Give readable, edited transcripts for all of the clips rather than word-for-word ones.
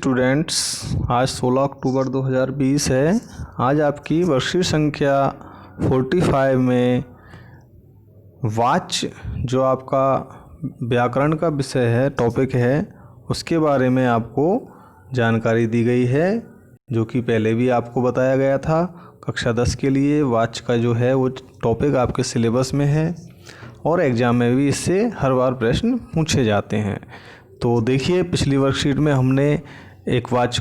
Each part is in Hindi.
स्टूडेंट्स, आज 16 अक्टूबर 2020 है। आज आपकी वर्कशीट संख्या 45 में वाच जो आपका व्याकरण का विषय है, टॉपिक है, उसके बारे में आपको जानकारी दी गई है, जो कि पहले भी आपको बताया गया था। कक्षा 10 के लिए वाच का जो है वो टॉपिक आपके सिलेबस में है और एग्ज़ाम में भी इससे हर बार प्रश्न पूछे जाते हैं। तो देखिए, पिछली वर्कशीट में हमने एक वाच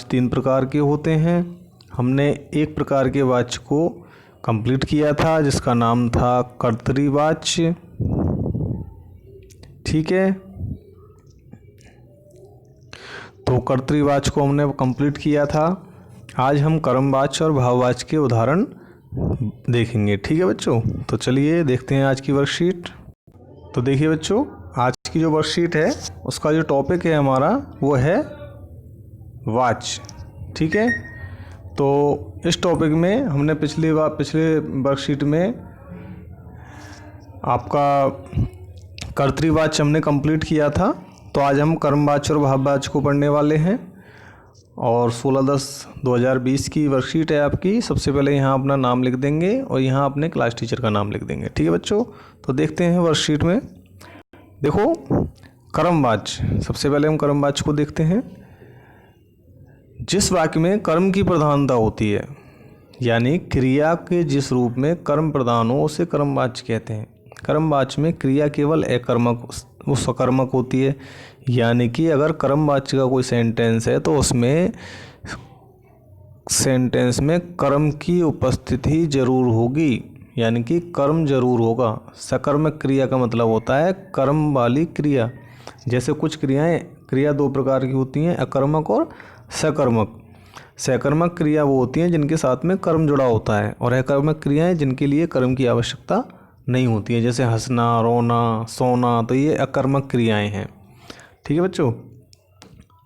3 प्रकार के होते हैं। हमने एक प्रकार के वाच को कंप्लीट किया था जिसका नाम था कर्तृवाच। ठीक है, तो कर्तृवाच को हमने कंप्लीट किया था। आज हम कर्मवाच और भाववाच के उदाहरण देखेंगे। ठीक है बच्चों, तो चलिए देखते हैं आज की वर्कशीट। तो देखिए बच्चों, आज की जो वर्कशीट है उसका जो टॉपिक है हमारा वो है वाच। ठीक है, तो इस टॉपिक में हमने पिछले वर्कशीट में आपका कर्तृवाच हमने कंप्लीट किया था। तो आज हम कर्मवाच और भाववाच को पढ़ने वाले हैं और 16/10/2020 की वर्कशीट है आपकी। सबसे पहले यहाँ अपना नाम लिख देंगे और यहाँ अपने क्लास टीचर का नाम लिख देंगे। ठीक है बच्चों, तो देखते हैं वर्कशीट में। देखो, कर्मवाच, सबसे पहले हम कर्मवाच को देखते हैं। जिस वाक्य में कर्म की प्रधानता होती है, यानी क्रिया के जिस रूप में कर्म प्रधान हो उसे कर्मवाच कहते हैं। कर्मवाच में क्रिया केवल अकर्मक वो सकर्मक होती है, यानी कि अगर कर्मवाच का कोई सेंटेंस है तो उसमें सेंटेंस में कर्म की उपस्थिति जरूर होगी, यानी कि कर्म जरूर होगा। सकर्मक क्रिया का मतलब होता है कर्म वाली क्रिया। जैसे कुछ क्रिया 2 प्रकार की होती हैं, अकर्मक और सकर्मक। सकर्मक क्रिया वो होती हैं जिनके साथ में कर्म जुड़ा होता है, और अकर्मक क्रियाएं जिनके लिए कर्म की आवश्यकता नहीं होती है, जैसे हंसना, रोना, सोना, तो ये अकर्मक क्रियाएं हैं। ठीक है बच्चों,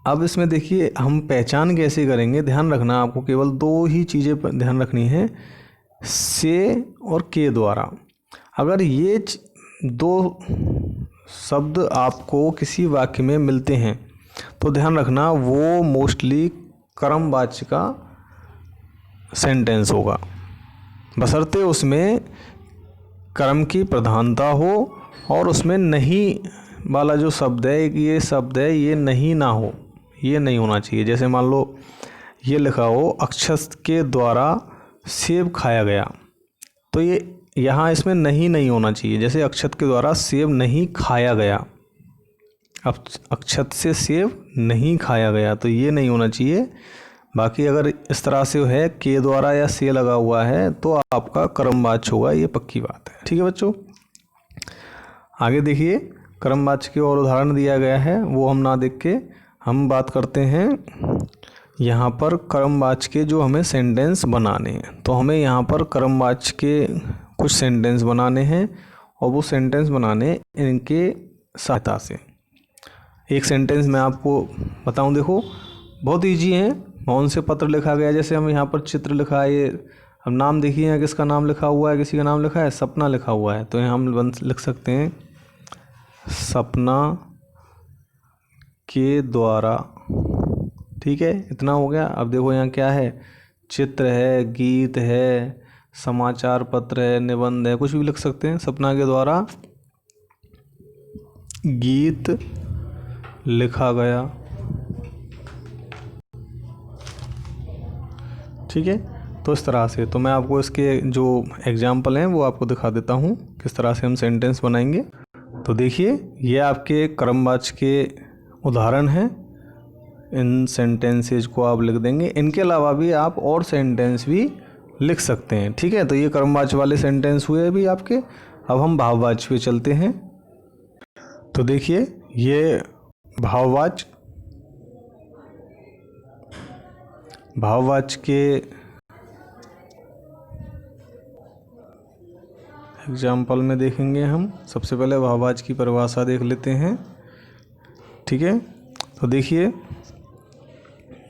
अब इसमें देखिए हम पहचान कैसे करेंगे। ध्यान रखना, आपको केवल 2 ही चीज़ें ध्यान रखनी है, से और के द्वारा। अगर ये 2 शब्द आपको किसी वाक्य में मिलते हैं तो ध्यान रखना वो मोस्टली कर्मवाच्य का सेंटेंस होगा, बशर्ते उसमें कर्म की प्रधानता हो और उसमें नहीं वाला जो शब्द है, ये शब्द है, ये नहीं ना हो, ये नहीं होना चाहिए। जैसे मान लो ये लिखा हो अक्षत के द्वारा सेब खाया गया, तो ये यहाँ इसमें नहीं होना चाहिए। जैसे अक्षत के द्वारा सेब नहीं खाया गया, अब अक्षत से सेब नहीं खाया गया, तो ये नहीं होना चाहिए। बाकी अगर इस तरह से है के द्वारा या से लगा हुआ है तो आपका कर्मवाच होगा, ये पक्की बात है। ठीक है बच्चों, आगे देखिए, कर्मवाच के और उदाहरण दिया गया है, वो हम ना देख के हम बात करते हैं यहाँ पर कर्मवाच के जो हमें सेंटेंस बनाने हैं। तो हमें यहाँ पर कर्मवाच के कुछ सेंटेंस बनाने हैं और वो सेंटेंस बनाने इनके सहायता से। एक सेंटेंस मैं आपको बताऊं, देखो बहुत इजी है। मौन से पत्र लिखा गया, जैसे हम यहाँ पर चित्र लिखा है, ये हम नाम देखिए यहाँ किसका नाम लिखा हुआ है, किसी का नाम लिखा है, सपना लिखा हुआ है, तो यहाँ हम लिख सकते हैं सपना के द्वारा। ठीक है, इतना हो गया। अब देखो यहाँ क्या है, चित्र है, गीत है, समाचार पत्र है, निबंध है, कुछ भी लिख सकते हैं। सपना के द्वारा गीत लिखा गया। ठीक है, तो इस तरह से, तो मैं आपको इसके जो एग्जाम्पल हैं वो आपको दिखा देता हूँ किस तरह से हम सेंटेंस बनाएंगे। तो देखिए, ये आपके कर्मवाच के उदाहरण हैं। इन सेंटेंसेज को आप लिख देंगे। इनके अलावा भी आप और सेंटेंस भी लिख सकते हैं। ठीक है, तो ये कर्मवाच वाले सेंटेंस हुए भी आपके। अब हम भाववाच पे चलते हैं। तो देखिए, ये भाववाच के एग्जाम्पल में देखेंगे हम। सबसे पहले भाववाच की परिभाषा देख लेते हैं। ठीक है, तो देखिए,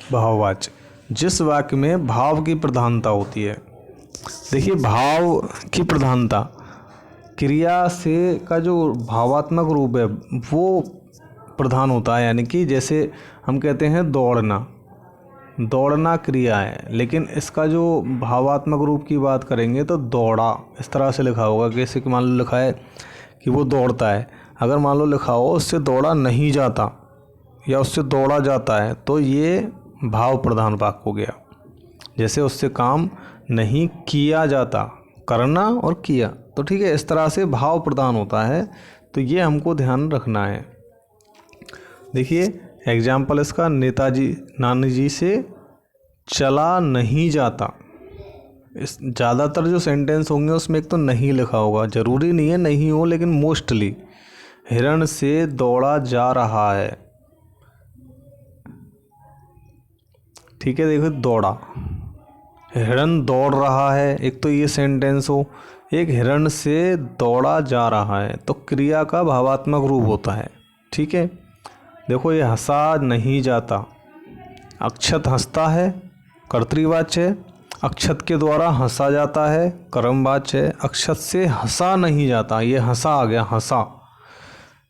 भाववाच जिस वाक्य में भाव की प्रधानता होती है। देखिए, भाव की प्रधानता, क्रिया से का जो भावात्मक रूप है वो प्रधान होता है, यानी कि जैसे हम कहते हैं दौड़ना, दौड़ना क्रिया है, लेकिन इसका जो भावात्मक रूप की बात करेंगे तो दौड़ा इस तरह से लिखा होगा। जैसे कि मान लो लिखा है कि वो दौड़ता है, अगर मान लो लिखा हो उससे दौड़ा नहीं जाता या उससे दौड़ा जाता है, तो ये भाव प्रधान वाक्य हो गया। जैसे उससे काम नहीं किया जाता, करना और किया, तो ठीक है, इस तरह से भाव प्रधान होता है, तो ये हमको ध्यान रखना है। देखिए एग्जाम्पल इसका, नेताजी नानी जी से चला नहीं जाता। इस ज़्यादातर जो सेंटेंस होंगे उसमें एक तो नहीं लिखा होगा, ज़रूरी नहीं है नहीं हो, लेकिन मोस्टली। हिरण से दौड़ा जा रहा है, ठीक है, देखो दौड़ा, हिरण दौड़ रहा है, एक तो ये सेंटेंस हो, एक हिरण से दौड़ा जा रहा है, तो क्रिया का भावात्मक रूप होता है, ठीक है। देखो ये हंसा नहीं जाता, अक्षत हंसता है, कर्तृवाच्य है, अक्षत के द्वारा हंसा जाता है, कर्मवाच्य है, अक्षत से हंसा नहीं जाता, ये हंसा आ गया, हंसा,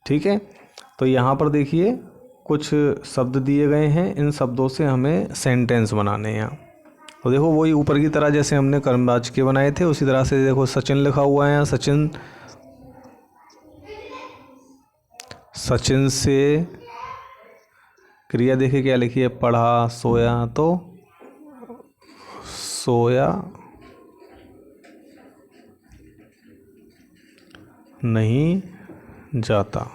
ठीक है। तो यहाँ पर देखिए कुछ शब्द दिए गए हैं, इन शब्दों से हमें सेंटेंस बनाने हैं। तो देखो वही ऊपर की तरह जैसे हमने कर्मवाच्य के बनाए थे, उसी तरह से देखो सचिन लिखा हुआ है यहाँ, सचिन से क्रिया देखिए क्या लिखी है, पढ़ा, सोया, तो सोया नहीं जाता,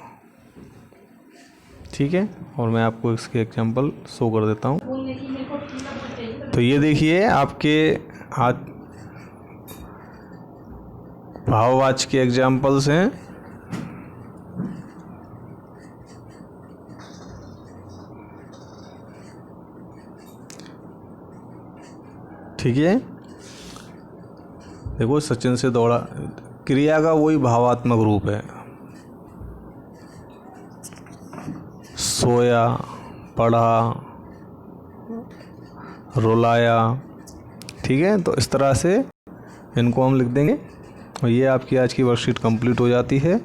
ठीक है। और मैं आपको इसके एग्जांपल शो कर देता हूँ। तो ये देखिए आपके हाथ भाववाच्य के एग्जांपल्स हैं। ठीक है, देखो सचिन से दौड़ा, क्रिया का वही भावात्मक रूप है, सोया, पढ़ा, रुलाया, ठीक है। तो इस तरह से इनको हम लिख देंगे और ये आपकी आज की वर्कशीट कंप्लीट हो जाती है।